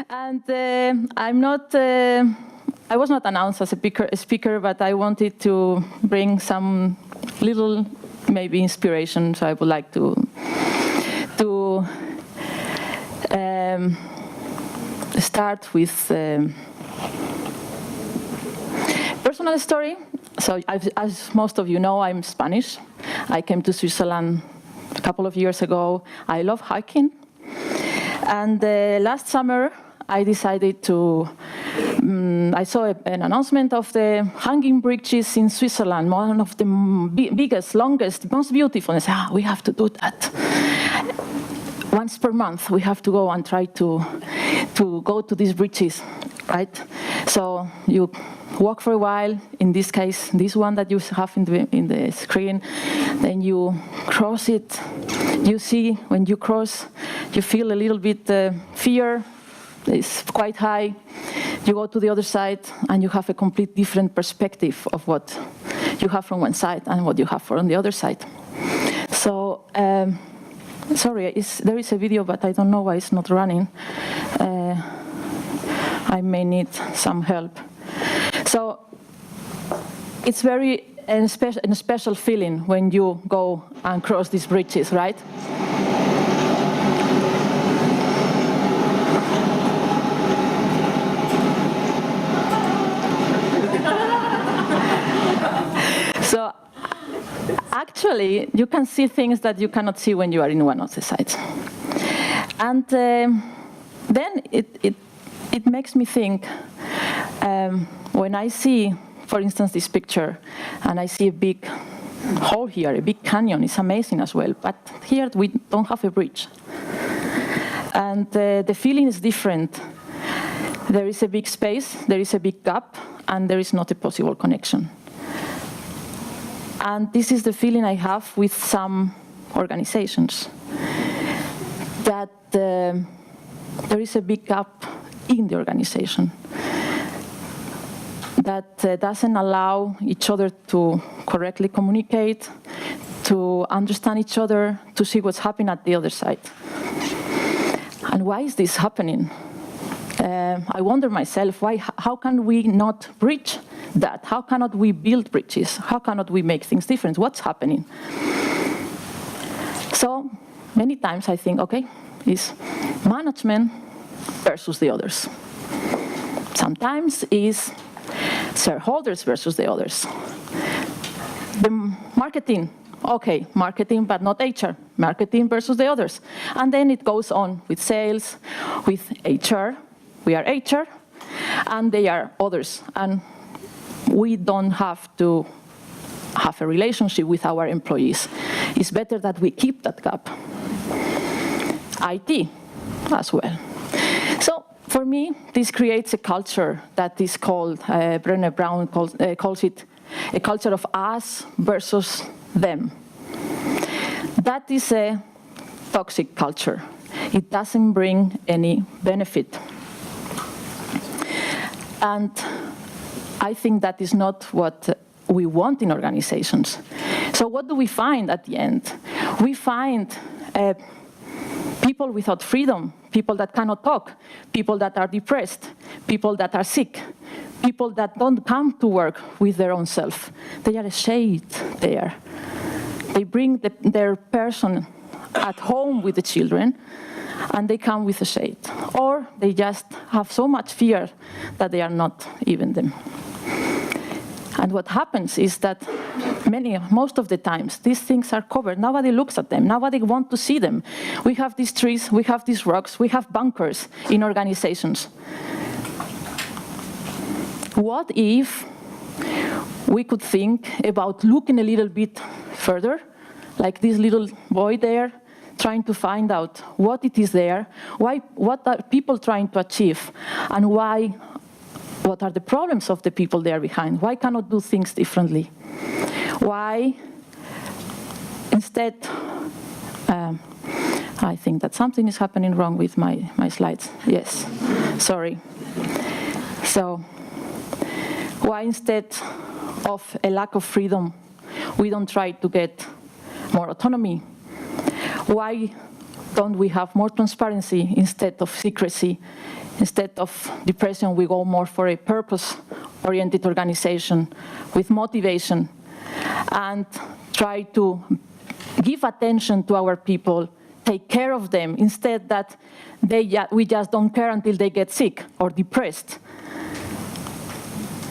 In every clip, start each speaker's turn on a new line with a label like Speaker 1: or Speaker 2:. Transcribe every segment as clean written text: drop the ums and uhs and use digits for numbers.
Speaker 1: And I'm not. I was not announced as a speaker, but I wanted to bring some little, maybe inspiration. So I would like to start with personal story. So as most of you know, I'm Spanish. I came to Switzerland a couple of years ago. I love hiking. And last summer, I decided to, I saw an announcement of the hanging bridges in Switzerland, one of the biggest, longest, most beautiful. And I said, we have to do that. Once per month, we have to go and try to go to these bridges, right? So you walk for a while, in this case, this one that you have in the screen, then you cross it. You see, when you cross, you feel a little bit fear. It's quite high. You go to the other side, and you have a complete different perspective of what you have from one side and what you have from the other side. So, sorry, there is a video, but I don't know why it's not running. I may need some help. So, it's very a special feeling when you go and cross these bridges, right? So actually, you can see things that you cannot see when you are in one of the sides. And then it makes me think, when I see, for instance, this picture, and I see a big hole here, a big canyon, it's amazing as well. But here we don't have a bridge. And the feeling is different. There is a big space, there is a big gap, and there is not a possible connection. And this is the feeling I have with some organizations, that there is a big gap in the organization that doesn't allow each other to correctly communicate, to understand each other, to see what's happening at the other side. And why is this happening? I wonder myself, how can we not bridge that? How cannot we build bridges? How cannot we make things different? What's happening? So many times I think, okay, it's management versus the others. Sometimes it's shareholders versus the others. The marketing, okay, marketing but not HR. Marketing versus the others. And then it goes on with sales, with HR. We are HR, and they are others. And we don't have to have a relationship with our employees. It's better that we keep that gap. IT as well. So for me, this creates a culture that is called, Brené Brown calls it a culture of us versus them. That is a toxic culture. It doesn't bring any benefit. And I think that is not what we want in organizations. So what do we find at the end? We find people without freedom, people that cannot talk, people that are depressed, people that are sick, people that don't come to work with their own self. They are ashamed there. They bring their person at home with the children, and they come with a shade. Or they just have so much fear that they are not even them. And what happens is that most of the times, these things are covered. Nobody looks at them. Nobody wants to see them. We have these trees, we have these rocks, we have bunkers in organizations. What if we could think about looking a little bit further, like this little boy there, trying to find out what it is there, what are people trying to achieve, and what are the problems of the people there behind? Why cannot do things differently? Why instead, I think that something is happening wrong with my slides. Yes, sorry. So, why instead of a lack of freedom, we don't try to get more autonomy? Why don't we have more transparency instead of secrecy? Instead of depression, we go more for a purpose-oriented organization with motivation and try to give attention to our people, take care of them, instead that we just don't care until they get sick or depressed.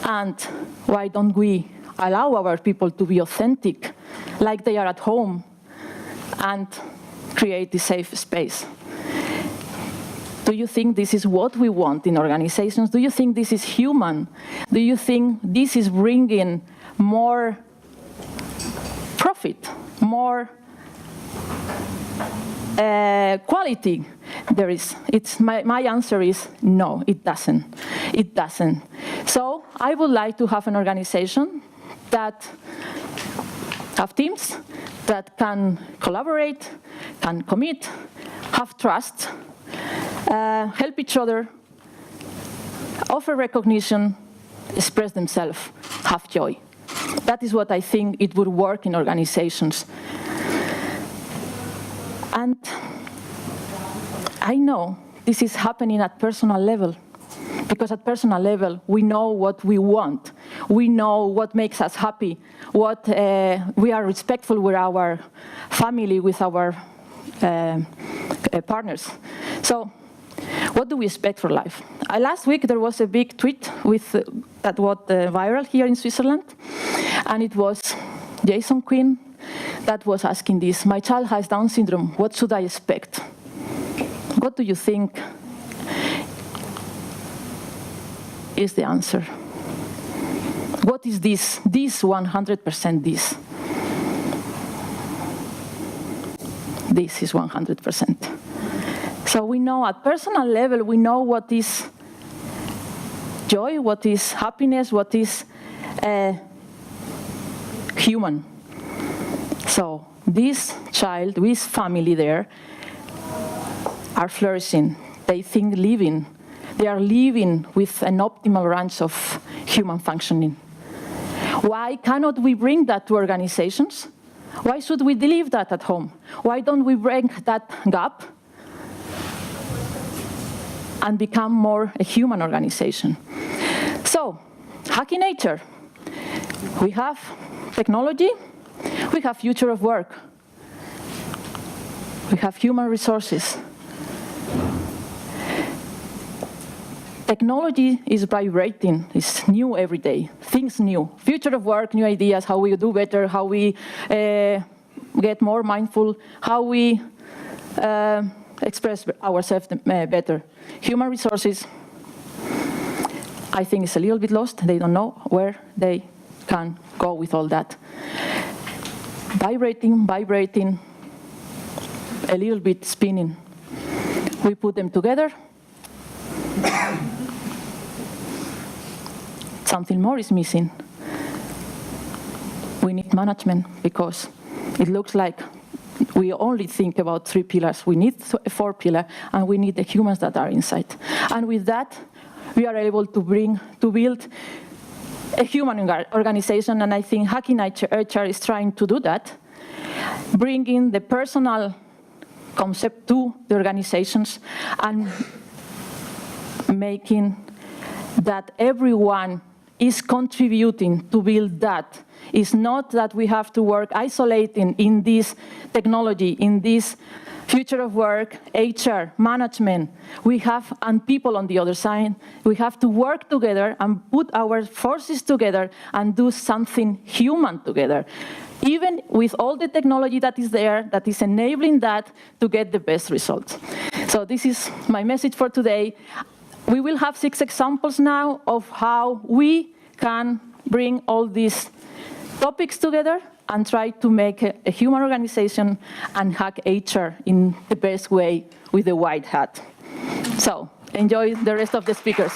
Speaker 1: And why don't we allow our people to be authentic, like they are at home, and create a safe space? Do you think this is what we want in organizations? Do you think this is human? Do you think this is bringing more profit, more quality? My answer is no, it doesn't. It doesn't. So I would like to have an organization that have teams that can collaborate, can commit, have trust, help each other, offer recognition, express themselves, have joy. That is what I think it would work in organizations. And I know this is happening at personal level, because at personal level, we know what we want. We know what makes us happy, what we are respectful with our family, with our partners. So what do we expect for life? Last week, there was a big tweet that went viral here in Switzerland, and it was Jason Quinn that was asking this: my child has Down syndrome, what should I expect? What do you think is the answer? What is this? This 100% this. This is 100%. So we know at personal level, we know what is joy, what is happiness, what is human. So this child, this family there, are flourishing. They think living. They are living with an optimal range of human functioning. Why cannot we bring that to organizations? Why should we leave that at home? Why don't we break that gap and become more a human organization? So, hacking nature. We have technology, we have future of work, we have human resources. Technology is vibrating, it's new every day, things new. Future of work, new ideas, how we do better, how we get more mindful, how we express ourselves better. Human resources, I think it's a little bit lost. They don't know where they can go with all that. Vibrating, a little bit spinning. We put them together. Something more is missing. We need management, because it looks like we only think about 3 pillars. We need a 4th pillar, and we need the humans that are inside. And with that, we are able to build a human organization, and I think Hacking HR is trying to do that, bringing the personal concept to the organizations and making that everyone is contributing to build that. It's not that we have to work isolating in this technology, in this future of work, HR, management. We have, and people on the other side, we have to work together and put our forces together and do something human together, even with all the technology that is there, that is enabling that to get the best results. So this is my message for today. We will have 6 examples now of how we can bring all these topics together and try to make a human organization and hack HR in the best way with the white hat. So enjoy the rest of the speakers.